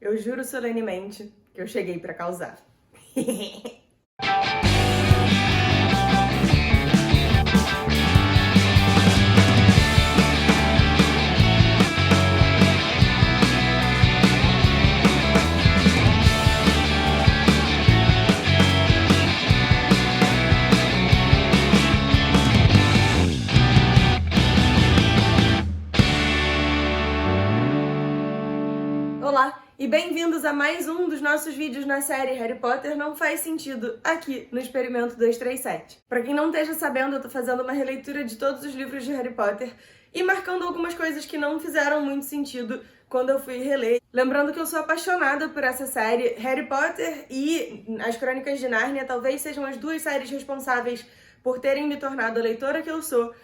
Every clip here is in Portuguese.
Eu juro solenemente que eu cheguei pra causar. Olá e bem-vindos a mais um dos nossos vídeos na série Harry Potter Não Faz Sentido, aqui no Experimento 237. Pra quem não esteja sabendo, eu tô fazendo uma releitura de todos os livros de Harry Potter e marcando algumas coisas que não fizeram muito sentido quando eu fui reler. Lembrando que eu sou apaixonada por essa série. Harry Potter e As Crônicas de Nárnia talvez sejam as duas séries responsáveis por terem me tornado a leitora que eu sou,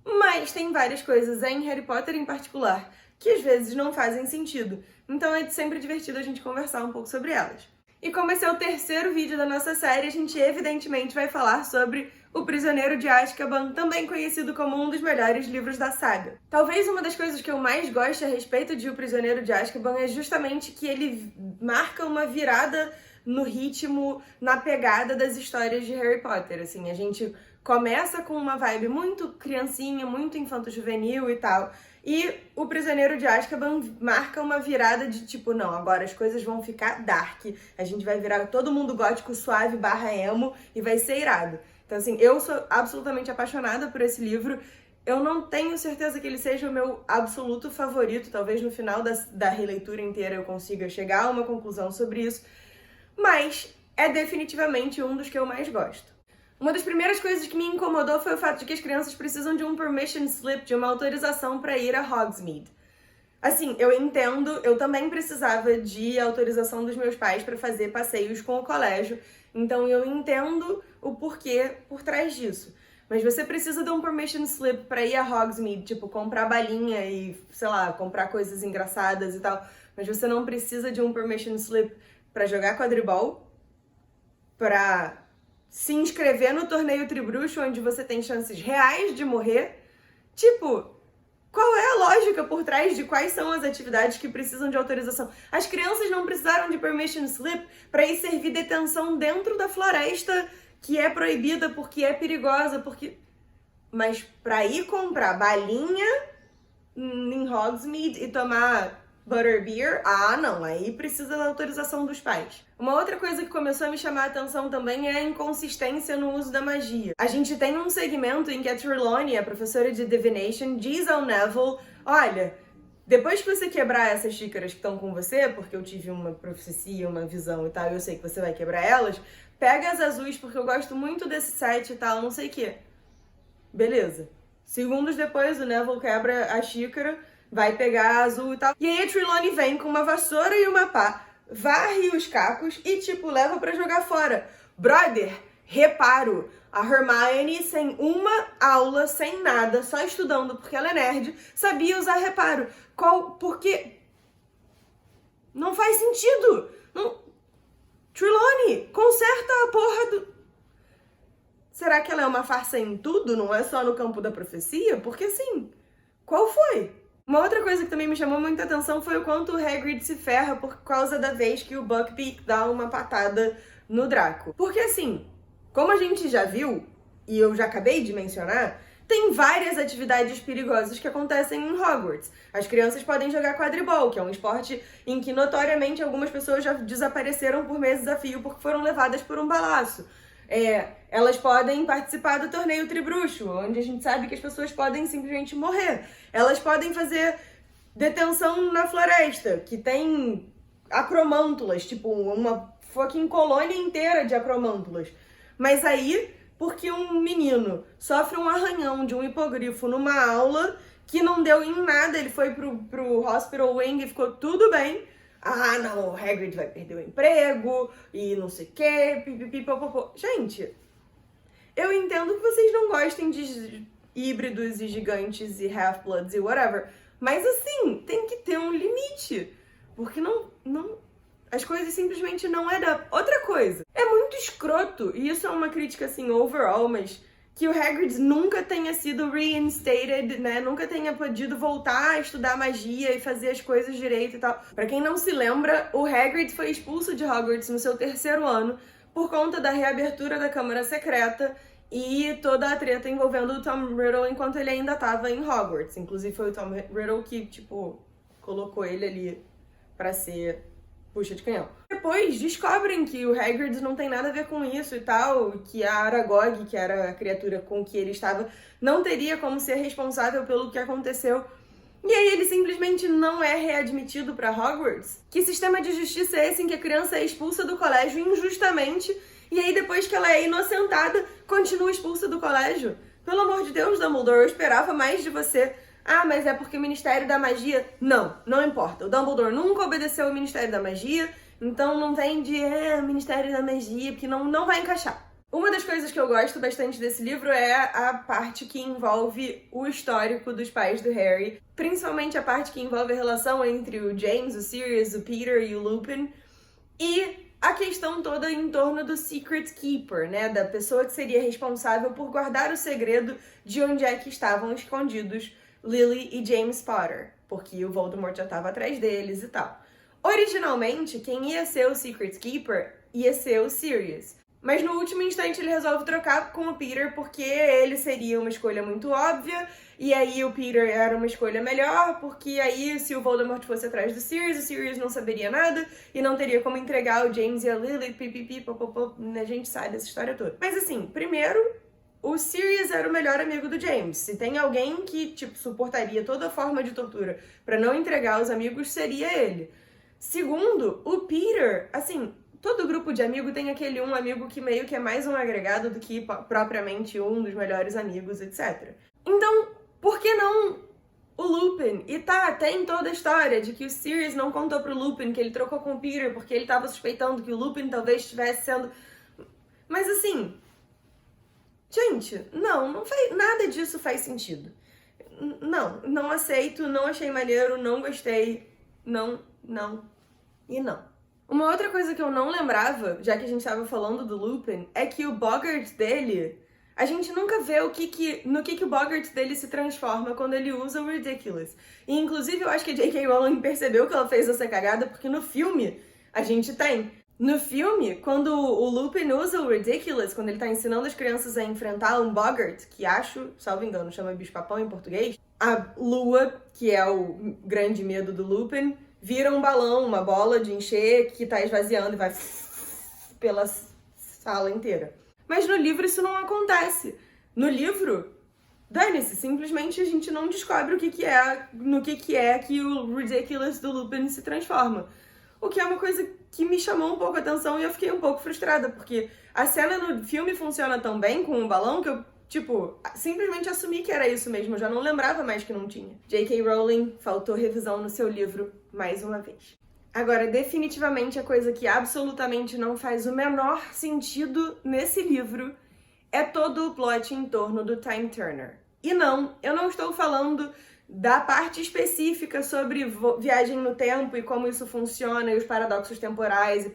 mas tem várias coisas em Harry Potter em particular que às vezes não fazem sentido. Então é sempre divertido a gente conversar um pouco sobre elas. E como esse é o terceiro vídeo da nossa série, a gente evidentemente vai falar sobre O Prisioneiro de Azkaban, também conhecido como um dos melhores livros da saga. Talvez uma das coisas que eu mais gosto a respeito de O Prisioneiro de Azkaban é justamente que ele marca uma virada no ritmo, na pegada das histórias de Harry Potter. Assim, a gente começa com uma vibe muito criancinha, muito infanto-juvenil e tal, e O Prisioneiro de Azkaban marca uma virada de tipo, não, agora as coisas vão ficar dark, a gente vai virar todo mundo gótico suave / emo e vai ser irado. Então assim, eu sou absolutamente apaixonada por esse livro. Eu não tenho certeza que ele seja o meu absoluto favorito, talvez no final da releitura inteira eu consiga chegar a uma conclusão sobre isso, mas é definitivamente um dos que eu mais gosto. Uma das primeiras coisas que me incomodou foi o fato de que as crianças precisam de um permission slip, de uma autorização para ir a Hogsmeade. Assim, eu entendo, eu também precisava de autorização dos meus pais para fazer passeios com o colégio, então eu entendo o porquê por trás disso. Mas você precisa de um permission slip para ir a Hogsmeade, tipo, comprar balinha e, sei lá, comprar coisas engraçadas e tal, mas você não precisa de um permission slip para jogar quadribol, para se inscrever no torneio Tribruxo, onde você tem chances reais de morrer. Tipo, qual é a lógica por trás de quais são as atividades que precisam de autorização? As crianças não precisaram de permission slip para ir servir detenção dentro da floresta, que é proibida porque é perigosa, porque... Mas para ir comprar balinha em Hogsmeade e tomar butterbeer, ah não, aí precisa da autorização dos pais. Uma outra coisa que começou a me chamar a atenção também é a inconsistência no uso da magia. A gente tem um segmento em que a Trelawney, a professora de Divination, diz ao Neville, olha, depois que você quebrar essas xícaras que estão com você, porque eu tive uma profecia, uma visão e tal, e eu sei que você vai quebrar elas, pega as azuis, porque eu gosto muito desse set e tal, não sei o quê. Beleza. Segundos depois, o Neville quebra a xícara, vai pegar a azul e tal. E aí a Trelawney vem com uma vassoura e uma pá, varre os cacos e, tipo, leva pra jogar fora. Brother, reparo. A Hermione, sem uma aula, sem nada, só estudando porque ela é nerd, sabia usar reparo. Por quê? Não faz sentido. Não... Trelawney, conserta a porra do... Será que ela é uma farsa em tudo? Não é só no campo da profecia? Porque assim, qual foi? Uma outra coisa que também me chamou muita atenção foi o quanto o Hagrid se ferra por causa da vez que o Buckbeak dá uma patada no Draco. Porque assim, como a gente já viu, e eu já acabei de mencionar, tem várias atividades perigosas que acontecem em Hogwarts. As crianças podem jogar quadribol, que é um esporte em que notoriamente algumas pessoas já desapareceram por meses a fio porque foram levadas por um balaço. Elas podem participar do torneio Tribruxo, onde a gente sabe que as pessoas podem simplesmente morrer. Elas podem fazer detenção na floresta, que tem acromântulas, tipo uma fucking colônia inteira de acromântulas. Mas aí, porque um menino sofre um arranhão de um hipogrifo numa aula que não deu em nada, ele foi pro Hospital Wing e ficou tudo bem. Ah, não, o Hagrid vai perder o emprego e não sei o quê, pipipipopopô. Gente, eu entendo que vocês não gostem de híbridos e gigantes e half-bloods e whatever, mas assim, tem que ter um limite, porque não, as coisas simplesmente não é da... Outra coisa, é muito escroto, e isso é uma crítica assim overall, mas que o Hagrid nunca tenha sido reinstated, né? Nunca tenha podido voltar a estudar magia e fazer as coisas direito e tal. Pra quem não se lembra, o Hagrid foi expulso de Hogwarts no seu 3º ano por conta da reabertura da Câmara Secreta e toda a treta envolvendo o Tom Riddle enquanto ele ainda estava em Hogwarts. Inclusive foi o Tom Riddle que, tipo, colocou ele ali pra ser puxa de canhão. Depois descobrem que o Hagrid não tem nada a ver com isso e tal, que a Aragog, que era a criatura com que ele estava, não teria como ser responsável pelo que aconteceu. E aí ele simplesmente não é readmitido pra Hogwarts. Que sistema de justiça é esse em que a criança é expulsa do colégio injustamente e aí depois que ela é inocentada, continua expulsa do colégio? Pelo amor de Deus, Dumbledore, eu esperava mais de você. Ah, mas é porque o Ministério da Magia... Não importa. O Dumbledore nunca obedeceu ao Ministério da Magia, então não tem de Ministério da Magia, porque não vai encaixar. Uma das coisas que eu gosto bastante desse livro é a parte que envolve o histórico dos pais do Harry, principalmente a parte que envolve a relação entre o James, o Sirius, o Peter e o Lupin, e a questão toda em torno do Secret Keeper, né, da pessoa que seria responsável por guardar o segredo de onde é que estavam escondidos Lily e James Potter, porque o Voldemort já estava atrás deles e tal. Originalmente, quem ia ser o Secret Keeper ia ser o Sirius, mas no último instante ele resolve trocar com o Peter porque ele seria uma escolha muito óbvia, e aí o Peter era uma escolha melhor, porque aí se o Voldemort fosse atrás do Sirius, o Sirius não saberia nada e não teria como entregar o James e a Lily, pipipi, popopô, a gente sabe dessa história toda. Mas assim, primeiro, o Sirius era o melhor amigo do James. Se tem alguém que, tipo, suportaria toda forma de tortura pra não entregar os amigos, seria ele. Segundo, o Peter, assim, todo grupo de amigo tem aquele um amigo que meio que é mais um agregado do que propriamente um dos melhores amigos, etc. Então, por que não o Lupin? E tá, tem toda a história de que o Sirius não contou pro Lupin que ele trocou com o Peter porque ele tava suspeitando que o Lupin talvez estivesse sendo... Mas assim... Gente, não faz, nada disso faz sentido. Não aceito, não achei maneiro, não gostei, não. Uma outra coisa que eu não lembrava, já que a gente tava falando do Lupin, é que o Boggart dele, a gente nunca vê no que o Boggart dele se transforma quando ele usa o Ridiculous. E inclusive eu acho que a J.K. Rowling percebeu que ela fez essa cagada, porque no filme a gente tem... No filme, quando o Lupin usa o Ridiculous, quando ele tá ensinando as crianças a enfrentar um Boggart, que acho, salvo engano, chama bicho-papão em português, a Lua, que é o grande medo do Lupin, vira um balão, uma bola de encher que tá esvaziando e vai pela sala inteira. Mas no livro isso não acontece. No livro, dane-se, simplesmente a gente não descobre no que é que o Ridiculous do Lupin se transforma. O que é uma coisa que me chamou um pouco a atenção e eu fiquei um pouco frustrada, porque a cena no filme funciona tão bem com o balão que eu, tipo, simplesmente assumi que era isso mesmo, eu já não lembrava mais que não tinha. J.K. Rowling faltou revisão no seu livro mais uma vez. Agora, definitivamente a coisa que absolutamente não faz o menor sentido nesse livro é todo o plot em torno do Time Turner. E não, eu não estou falando da parte específica sobre viagem no tempo e como isso funciona e os paradoxos temporais,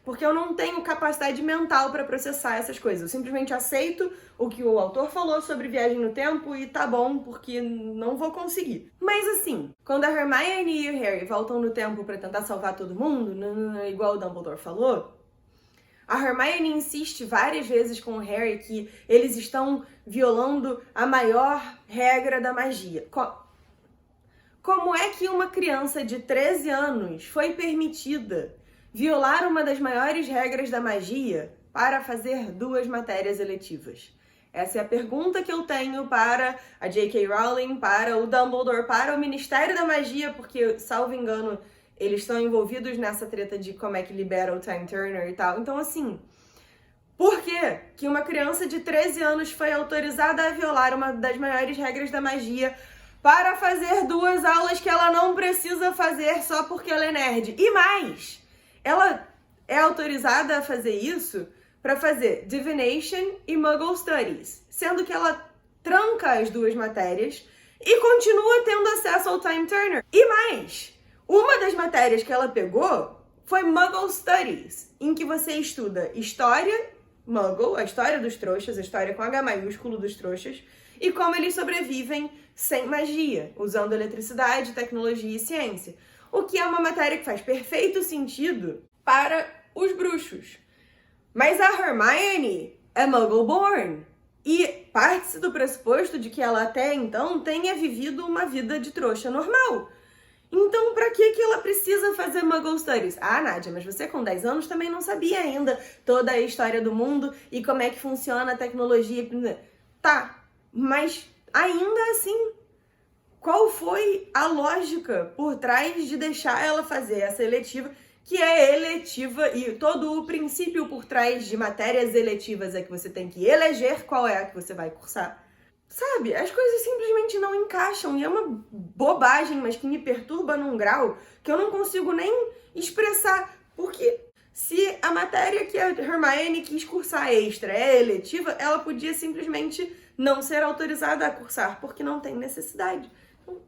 porque eu não tenho capacidade mental para processar essas coisas. Eu simplesmente aceito o que o autor falou sobre viagem no tempo e tá bom, porque não vou conseguir. Mas assim, quando a Hermione e o Harry voltam no tempo para tentar salvar todo mundo, igual o Dumbledore falou, a Hermione insiste várias vezes com o Harry que eles estão violando a maior regra da magia. Como é que uma criança de 13 anos foi permitida violar uma das maiores regras da magia para fazer 2 matérias eletivas? Essa é a pergunta que eu tenho para a J.K. Rowling, para o Dumbledore, para o Ministério da Magia, porque, salvo engano, eles estão envolvidos nessa treta de como é que libera o Time Turner e tal. Então, assim, por que uma criança de 13 anos foi autorizada a violar uma das maiores regras da magia para fazer 2 aulas que ela não precisa fazer só porque ela é nerd? E mais, ela é autorizada a fazer isso para fazer Divination e Muggle Studies, sendo que ela tranca as 2 matérias e continua tendo acesso ao Time Turner. E mais, uma das matérias que ela pegou foi Muggle Studies, em que você estuda história Muggle, a história dos trouxas, a história com H maiúsculo dos trouxas, e como eles sobrevivem sem magia, usando eletricidade, tecnologia e ciência. O que é uma matéria que faz perfeito sentido para os bruxos. Mas a Hermione é Muggle-born. E parte-se do pressuposto de que ela até então tenha vivido uma vida de trouxa normal. Então, pra que ela precisa fazer Muggle Studies? Ah, Nádia, mas você com 10 anos também não sabia ainda toda a história do mundo e como é que funciona a tecnologia. Tá, mas ainda assim, qual foi a lógica por trás de deixar ela fazer essa eletiva, que é eletiva, e todo o princípio por trás de matérias eletivas é que você tem que eleger qual é a que você vai cursar? Sabe, as coisas simplesmente não encaixam e é uma bobagem, mas que me perturba num grau que eu não consigo nem expressar. Porque se a matéria que a Hermione quis cursar extra é eletiva, ela podia simplesmente não ser autorizada a cursar, porque não tem necessidade. Então,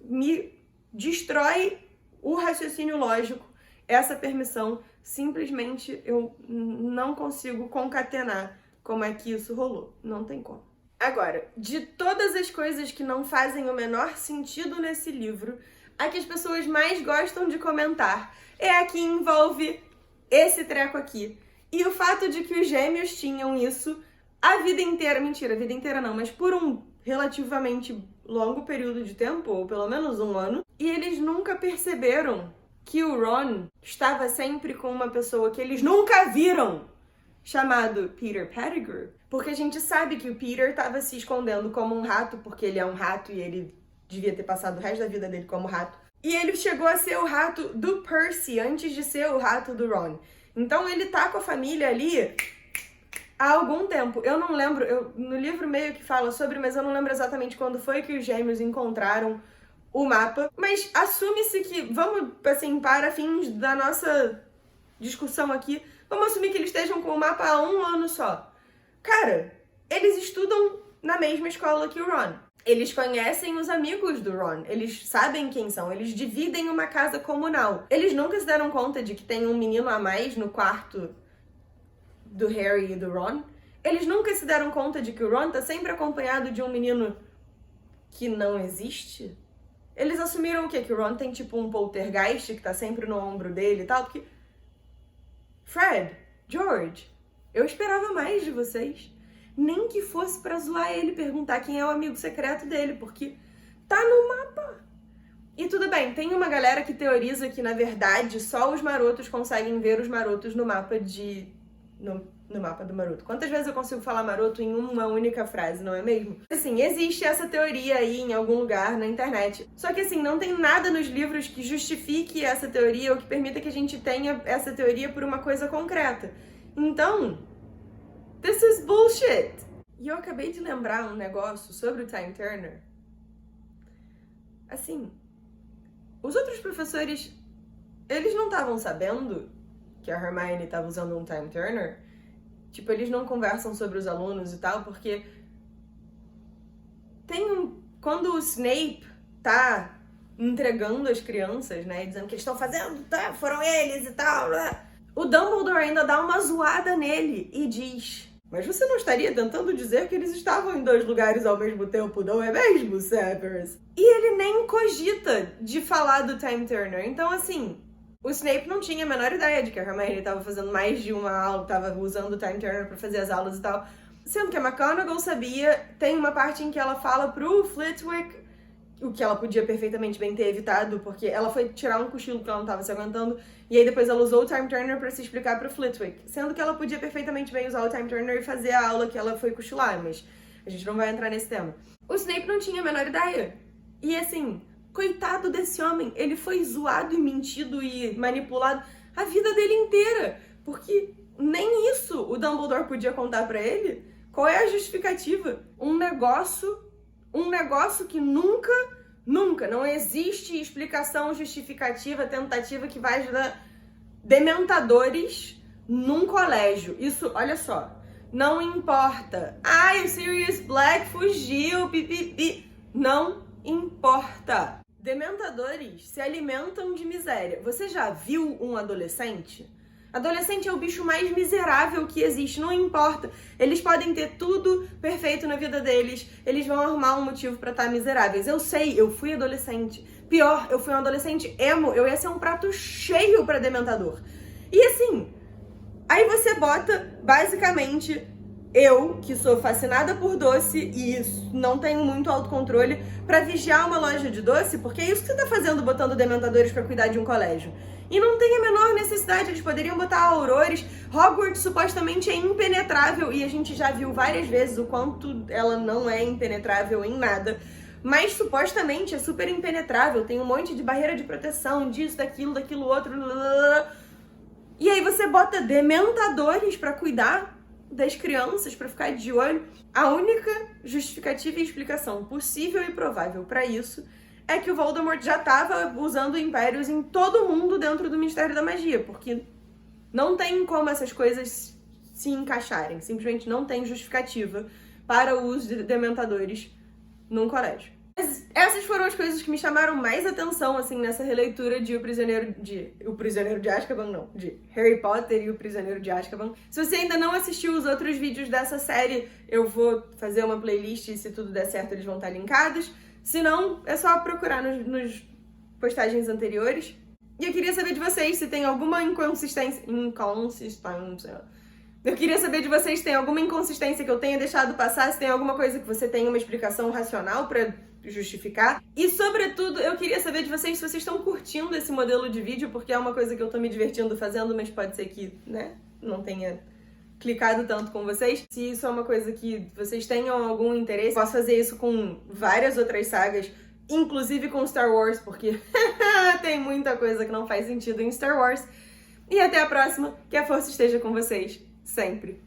me destrói o raciocínio lógico, essa permissão. Simplesmente eu não consigo concatenar como é que isso rolou. Não tem como. Agora, de todas as coisas que não fazem o menor sentido nesse livro, a que as pessoas mais gostam de comentar é a que envolve esse treco aqui. E o fato de que os gêmeos tinham isso a vida inteira, mentira, a vida inteira não, mas por um relativamente longo período de tempo, ou pelo menos um ano, e eles nunca perceberam que o Ron estava sempre com uma pessoa que eles nunca viram, chamado Peter Pettigrew, porque a gente sabe que o Peter estava se escondendo como um rato, porque ele é um rato e ele devia ter passado o resto da vida dele como rato. E ele chegou a ser o rato do Percy antes de ser o rato do Ron. Então ele tá com a família ali há algum tempo. Eu não lembro, no livro meio que fala sobre, mas eu não lembro exatamente quando foi que os gêmeos encontraram o mapa. Mas assume-se que, vamos, assim, para fins da nossa discussão aqui, vamos assumir que eles estejam com o mapa há um ano só. Cara, eles estudam na mesma escola que o Ron. Eles conhecem os amigos do Ron. Eles sabem quem são. Eles dividem uma casa comunal. Eles nunca se deram conta de que tem um menino a mais no quarto do Harry e do Ron. Eles nunca se deram conta de que o Ron tá sempre acompanhado de um menino que não existe. Eles assumiram o quê? Que o Ron tem tipo um poltergeist que tá sempre no ombro dele e tal, porque... Fred, George, eu esperava mais de vocês. Nem que fosse pra zoar ele, perguntar quem é o amigo secreto dele, porque tá no mapa. E tudo bem, tem uma galera que teoriza que, na verdade, só os marotos conseguem ver os marotos no mapa no mapa do maroto. Quantas vezes eu consigo falar maroto em uma única frase, não é mesmo? Assim, existe essa teoria aí em algum lugar na internet. Só que assim, não tem nada nos livros que justifique essa teoria ou que permita que a gente tenha essa teoria por uma coisa concreta. Então, this is bullshit. E eu acabei de lembrar um negócio sobre o Time Turner. Assim, os outros professores, eles não estavam sabendo que a Hermione estava usando um Time Turner. Tipo, eles não conversam sobre os alunos e tal, porque quando o Snape tá entregando as crianças, né, dizendo que eles estão fazendo, tá, foram eles e tal, o Dumbledore ainda dá uma zoada nele e diz: mas você não estaria tentando dizer que eles estavam em dois lugares ao mesmo tempo, não é mesmo, Severus? E ele nem cogita de falar do Time Turner. Então, assim, o Snape não tinha a menor ideia de que a Hermione estava fazendo mais de uma aula, estava usando o Time Turner para fazer as aulas e tal. Sendo que a McGonagall sabia. Tem uma parte em que ela fala pro Flitwick, o que ela podia perfeitamente bem ter evitado, porque ela foi tirar um cochilo que ela não estava se aguentando, e aí depois ela usou o Time Turner para se explicar pro Flitwick. Sendo que ela podia perfeitamente bem usar o Time Turner e fazer a aula que ela foi cochilar, mas a gente não vai entrar nesse tema. O Snape não tinha a menor ideia. E assim, coitado desse homem, ele foi zoado e mentido e manipulado a vida dele inteira, porque nem isso o Dumbledore podia contar pra ele. Qual é a justificativa? Um negócio que nunca, não existe explicação justificativa, tentativa que vai ajudar dementadores num colégio. Isso, olha só, não importa. Ai, o Sirius Black fugiu, pipipi. Não importa. Dementadores se alimentam de miséria. Você já viu um adolescente? Adolescente é o bicho mais miserável que existe, não importa. Eles podem ter tudo perfeito na vida deles, eles vão arrumar um motivo pra estar miseráveis. Eu sei, eu fui adolescente. Pior, eu fui um adolescente emo, eu ia ser um prato cheio pra dementador. E assim, aí você bota, basicamente, eu, que sou fascinada por doce e não tenho muito autocontrole, pra vigiar uma loja de doce, porque é isso que você tá fazendo botando dementadores pra cuidar de um colégio. E não tem a menor necessidade, eles poderiam botar aurores. Hogwarts supostamente é impenetrável e a gente já viu várias vezes o quanto ela não é impenetrável em nada. Mas supostamente é super impenetrável, tem um monte de barreira de proteção, disso, daquilo outro. E aí você bota dementadores pra cuidar das crianças, pra ficar de olho. A única justificativa e explicação possível e provável pra isso é que o Voldemort já tava usando impérios em todo mundo dentro do Ministério da Magia, porque não tem como essas coisas se encaixarem. Simplesmente não tem justificativa para o uso de dementadores num colégio. Mas essas foram as coisas que me chamaram mais atenção, assim, nessa releitura de O Prisioneiro de Azkaban, não, de Harry Potter e O Prisioneiro de Azkaban. Se você ainda não assistiu os outros vídeos dessa série, eu vou fazer uma playlist e se tudo der certo eles vão estar linkados. Se não, é só procurar nos postagens anteriores. E eu queria saber de vocês se tem alguma inconsistência. Eu queria saber de vocês se tem alguma inconsistência que eu tenha deixado passar, se tem alguma coisa que você tenha uma explicação racional pra justificar. E, sobretudo, eu queria saber de vocês se vocês estão curtindo esse modelo de vídeo, porque é uma coisa que eu tô me divertindo fazendo, mas pode ser que, né, não tenha clicado tanto com vocês. Se isso é uma coisa que vocês tenham algum interesse, posso fazer isso com várias outras sagas, inclusive com Star Wars, porque tem muita coisa que não faz sentido em Star Wars. E até a próxima, que a força esteja com vocês, sempre.